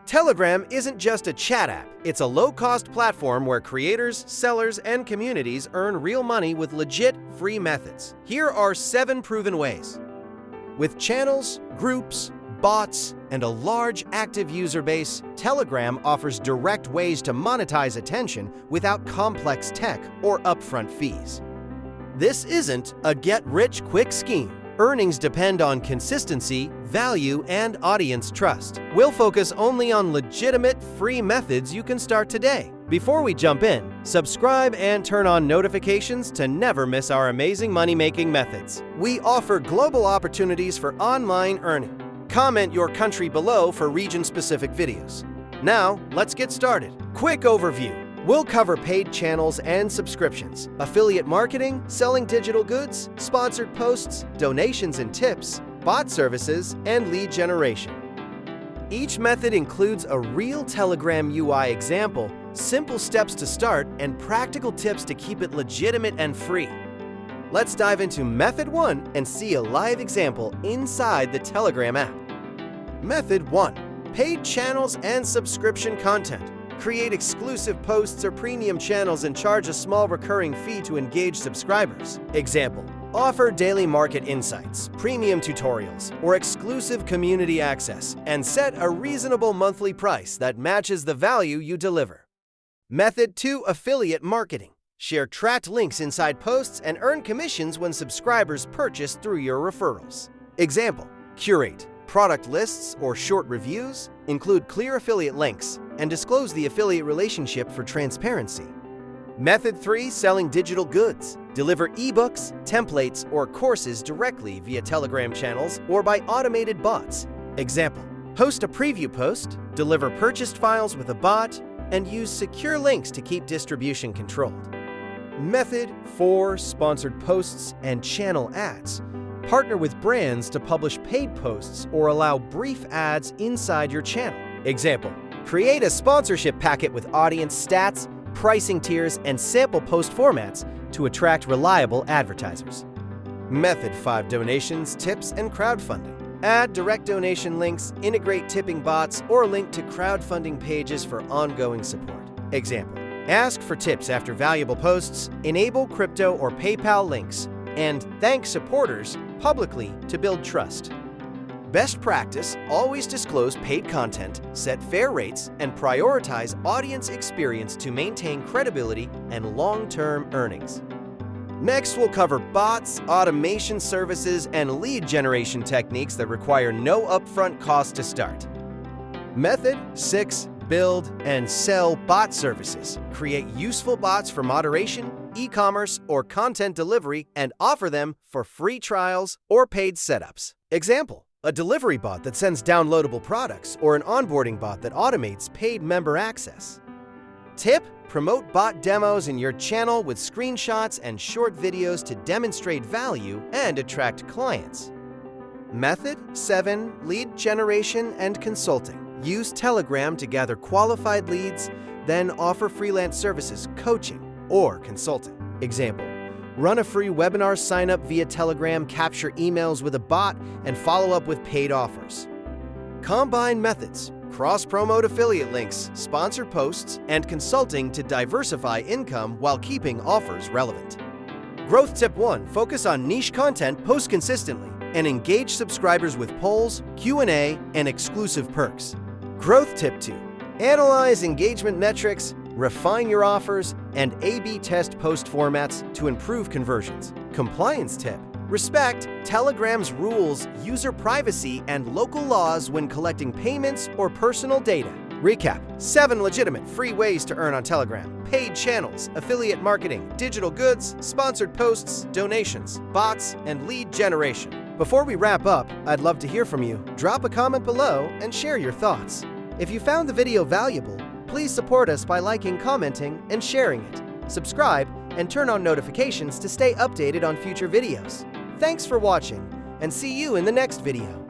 Telegram isn't just a chat app, it's a low-cost platform where creators, sellers, and communities earn real money with legit, free methods. Here are 7 proven ways. With channels, groups, bots, and a large active user base, Telegram offers direct ways to monetize attention without complex tech or upfront fees. This isn't a get-rich-quick scheme. Earnings depend on consistency, value, and audience trust. We'll focus only on legitimate, free methods you can start today. Before we jump in, subscribe and turn on notifications to never miss our amazing money-making methods. We offer global opportunities for online earning. Comment your country below for region-specific videos. Now, let's get started. Quick overview. We'll cover paid channels and subscriptions, affiliate marketing, selling digital goods, sponsored posts, donations and tips, bot services, and lead generation. Each method includes a real Telegram UI example, simple steps to start, and practical tips to keep it legitimate and free. Let's dive into Method 1 and see a live example inside the Telegram app. Method 1. Paid channels and subscription content. Create exclusive posts or premium channels and charge a small recurring fee to engage subscribers. Example: offer daily market insights, premium tutorials, or exclusive community access, and set a reasonable monthly price that matches the value you deliver. Method 2. Affiliate marketing. Share tracked links inside posts and earn commissions when subscribers purchase through your referrals. Example: curate product lists or short reviews, include clear affiliate links, and disclose the affiliate relationship for transparency. Method 3. Selling digital goods. Deliver ebooks, templates, or courses directly via Telegram channels or by automated bots. Example: host a preview post, deliver purchased files with a bot, and use secure links to keep distribution controlled. Method 4. Sponsored posts and channel ads. Partner with brands to publish paid posts or allow brief ads inside your channel. Example: create a sponsorship packet with audience stats, pricing tiers, and sample post formats to attract reliable advertisers. Method 5. Donations, tips, and crowdfunding. Add direct donation links, integrate tipping bots, or link to crowdfunding pages for ongoing support. Example: ask for tips after valuable posts, enable crypto or PayPal links, and thank supporters publicly to build trust. Best practice: always disclose paid content, set fair rates, and prioritize audience experience to maintain credibility and long-term earnings. Next, we'll cover bots, automation services, and lead generation techniques that require no upfront cost to start. Method 6. Build and sell bot services. Create useful bots for moderation, e-commerce, or content delivery and offer them for free trials or paid setups. Example: a delivery bot that sends downloadable products or an onboarding bot that automates paid member access. Tip: promote bot demos in your channel with screenshots and short videos to demonstrate value and attract clients. Method 7. Lead generation and consulting. Use Telegram to gather qualified leads, then offer freelance services, coaching, or consulting. Example: run a free webinar sign-up via Telegram, capture emails with a bot, and follow up with paid offers. Combine methods: cross-promote affiliate links, sponsored posts, and consulting to diversify income while keeping offers relevant. Growth Tip 1. Focus on niche content, post consistently, and engage subscribers with polls, Q&A, and exclusive perks. Growth Tip 2. Analyze engagement metrics, refine your offers, and A/B test post formats to improve conversions. Compliance Tip. Respect Telegram's rules, user privacy, and local laws when collecting payments or personal data. Recap: 7 legitimate free ways to earn on Telegram: paid channels, affiliate marketing, digital goods, sponsored posts, donations, bots, and lead generation. Before we wrap up, I'd love to hear from you. Drop a comment below and share your thoughts. If you found the video valuable, please support us by liking, commenting, and sharing it. Subscribe and turn on notifications to stay updated on future videos. Thanks for watching, and see you in the next video.